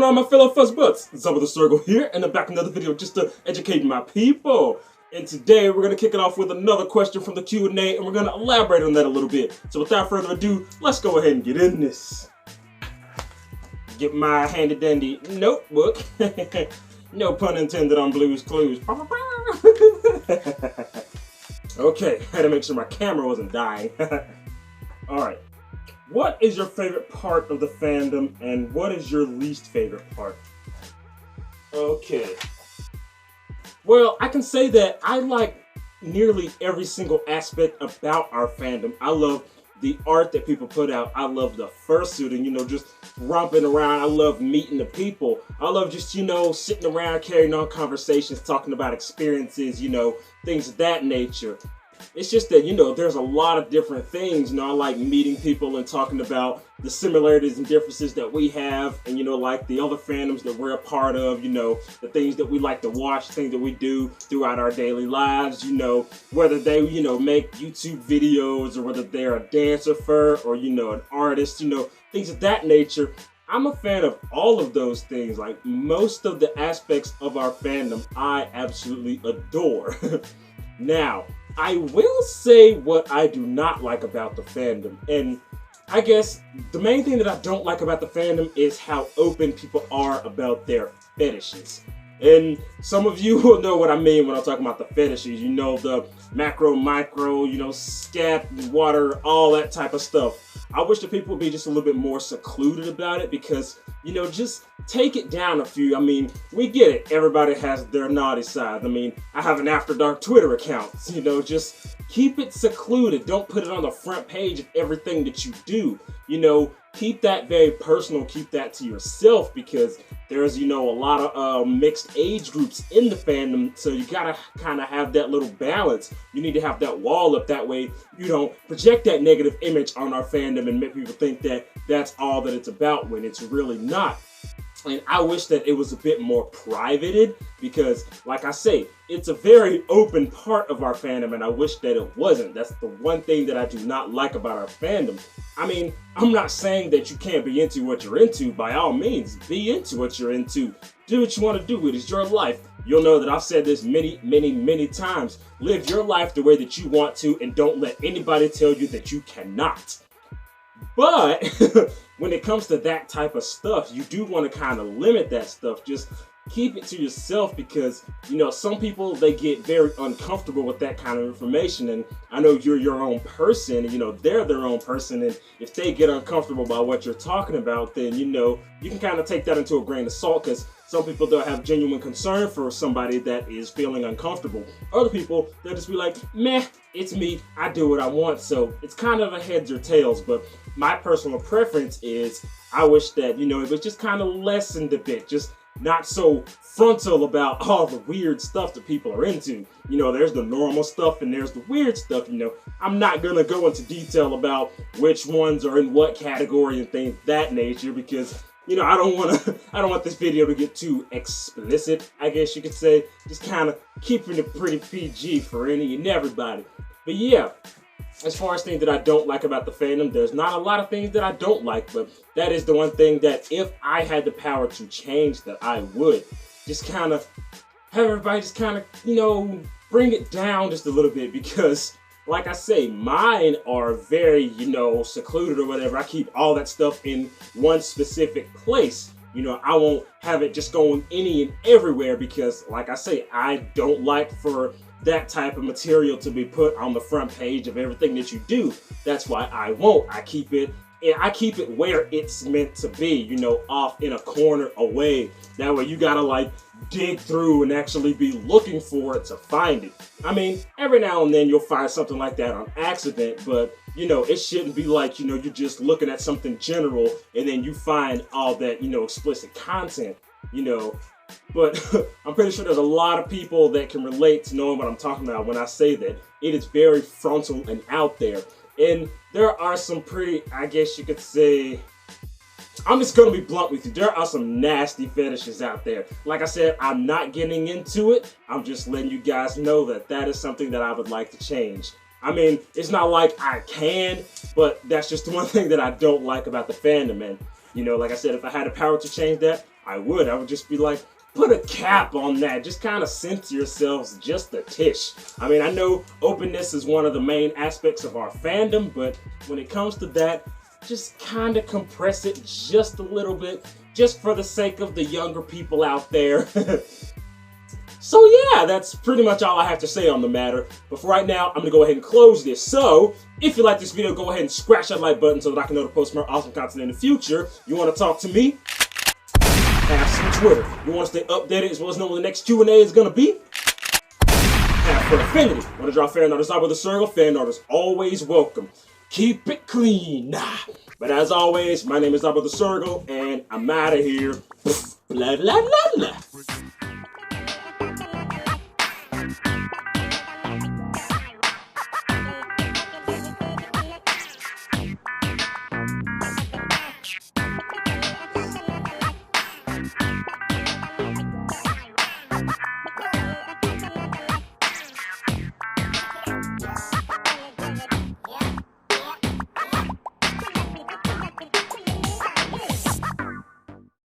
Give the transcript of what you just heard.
on, my fellow fuzz butts? ZabuTheSergal here, and I'm back with another video just to educate my people. And today we're going to kick it off with another question from the Q&A, and we're going to elaborate on that a little bit. So without further ado, let's go ahead and get in this. Get my handy dandy notebook. No pun intended on Blue's Clues. Okay, had to make sure my camera wasn't dying. Alright. What is your favorite part of the fandom, and what is your least favorite part? Okay. Well, I can say that I like nearly every single aspect about our fandom. I love the art that people put out. I love the fursuiting, you know, just romping around. I love meeting the people. I love just, you know, sitting around, carrying on conversations, talking about experiences, you know, things of that nature. It's just that, you know, there's a lot of different things. You know, I like meeting people and talking about the similarities and differences that we have, and, you know, like the other fandoms that we're a part of, you know, the things that we like to watch, things that we do throughout our daily lives, you know, whether they, you know, make YouTube videos or whether they're a dancer or, you know, an artist, you know, things of that nature. I'm a fan of all of those things. Like, most of the aspects of our fandom, I absolutely adore. Now, I will say what I do not like about the fandom, and I guess the main thing that I don't like about the fandom is how open people are about their fetishes. And some of you will know what I mean when I'm talking about the fetishes. You know, the macro, micro, you know, scat, water, all that type of stuff. I wish the people would be just a little bit more secluded about it, because, you know, just take it down a few. I mean, we get it. Everybody has their naughty side. I mean, I have an After Dark Twitter account. You know, just keep it secluded. Don't put it on the front page of everything that you do. You know, keep that very personal. Keep that to yourself, because there's, you know, a lot of mixed age groups in the fandom. So you gotta kind of have that little balance. You need to have that wall up. That way you don't project that negative image on our fandom and make people think that that's all that it's about, when it's really not. And I wish that it was a bit more privated, because, like I say, it's a very open part of our fandom, and I wish that it wasn't. That's the one thing that I do not like about our fandom. I mean, I'm not saying that you can't be into what you're into. By all means, be into what you're into. Do what you want to do. It is your life. You'll know that I've said this many times. Live your life the way that you want to, and don't let anybody tell you that you cannot. But when it comes to that type of stuff, you do want to kind of limit that stuff. Just keep it to yourself, because, you know, some people, they get very uncomfortable with that kind of information. And I know you're your own person, and, you know, they're their own person. And if they get uncomfortable by what you're talking about, then, you know, you can kind of take that into a grain of salt, because some people, they'll have genuine concern for somebody that is feeling uncomfortable. Other people, they'll just be like, meh, it's me, I do what I want. So it's kind of a heads or tails. But my personal preference is, I wish that, you know, it was just kind of lessened a bit, just not so frontal about all the weird stuff that people are into. You know, there's the normal stuff and there's the weird stuff. You know, I'm not gonna go into detail about which ones are in what category and things of that nature, because, you know, I don't want this video to get too explicit, I guess you could say. Just kind of keeping it pretty PG for any and everybody. But yeah, as far as things that I don't like about the fandom, there's not a lot of things that I don't like, but that is the one thing that if I had the power to change, that I would. Just kind of have everybody just kind of, you know, bring it down just a little bit, because, like I say, mine are very, you know, secluded or whatever. I keep all that stuff in one specific place. You know, I won't have it just going any and everywhere, because, like I say, I don't like for that type of material to be put on the front page of everything that you do. That's why I won't. I keep it where it's meant to be, you know, off in a corner away. That way you gotta, like, dig through and actually be looking for it to find it. I mean, every now and then you'll find something like that on accident, but, you know, it shouldn't be like, you know, you're just looking at something general and then you find all that, you know, explicit content, you know. But I'm pretty sure there's a lot of people that can relate to knowing what I'm talking about when I say that it is very frontal and out there. And there are some pretty, I guess you could say, I'm just gonna be blunt with you, there are some nasty fetishes out there. Like I said, I'm not getting into it. I'm just letting you guys know that that is something that I would like to change. I mean, it's not like I can, but that's just the one thing that I don't like about the fandom. And, you know, like I said, if I had the power to change that, I would just be like, put a cap on that. Just kind of censor yourselves just a tish. I mean, I know openness is one of the main aspects of our fandom, but when it comes to that, just kind of compress it just a little bit, just for the sake of the younger people out there. So yeah, that's pretty much all I have to say on the matter. But for right now, I'm gonna go ahead and close this. So, if you like this video, go ahead and scratch that like button so that I can know to post more awesome content in the future. You wanna talk to me? Have some Twitter. You wanna stay updated as well as know when the next Q&A is gonna be? Have for affinity. Wanna draw fan art of ZabuTheSergal? Fan art is always welcome. Keep it clean. But as always, my name is ZabuTheSergal, and I'm out of here. Blah, blah, blah, blah.